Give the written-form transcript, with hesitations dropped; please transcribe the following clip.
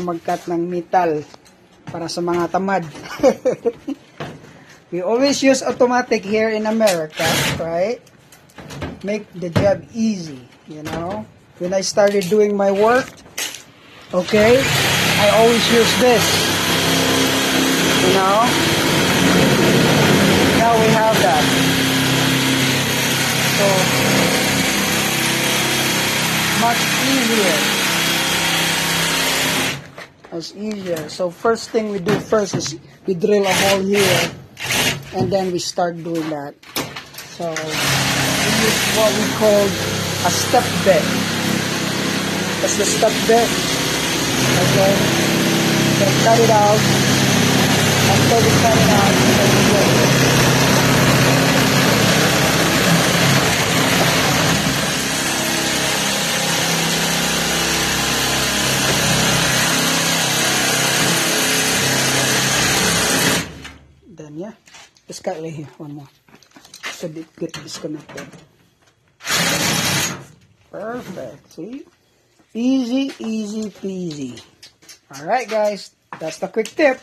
mag-cut ng metal para sa mga tamad. We always use automatic here in America, right? Make the job easy, you know. When I started doing my work, okay, I always use this, you know. Now we have that. So, much easier. It's easier. So first thing we do first is we drill a hole here, and then we start doing that. So we use what we call a step bit. That's the step bit. Okay. So cut it out. After we cut it out, then we drill it. Then yeah, let's cut right here, one more. So it get disconnected. Perfect, see? Easy, easy peasy. Alright guys, that's the quick tip.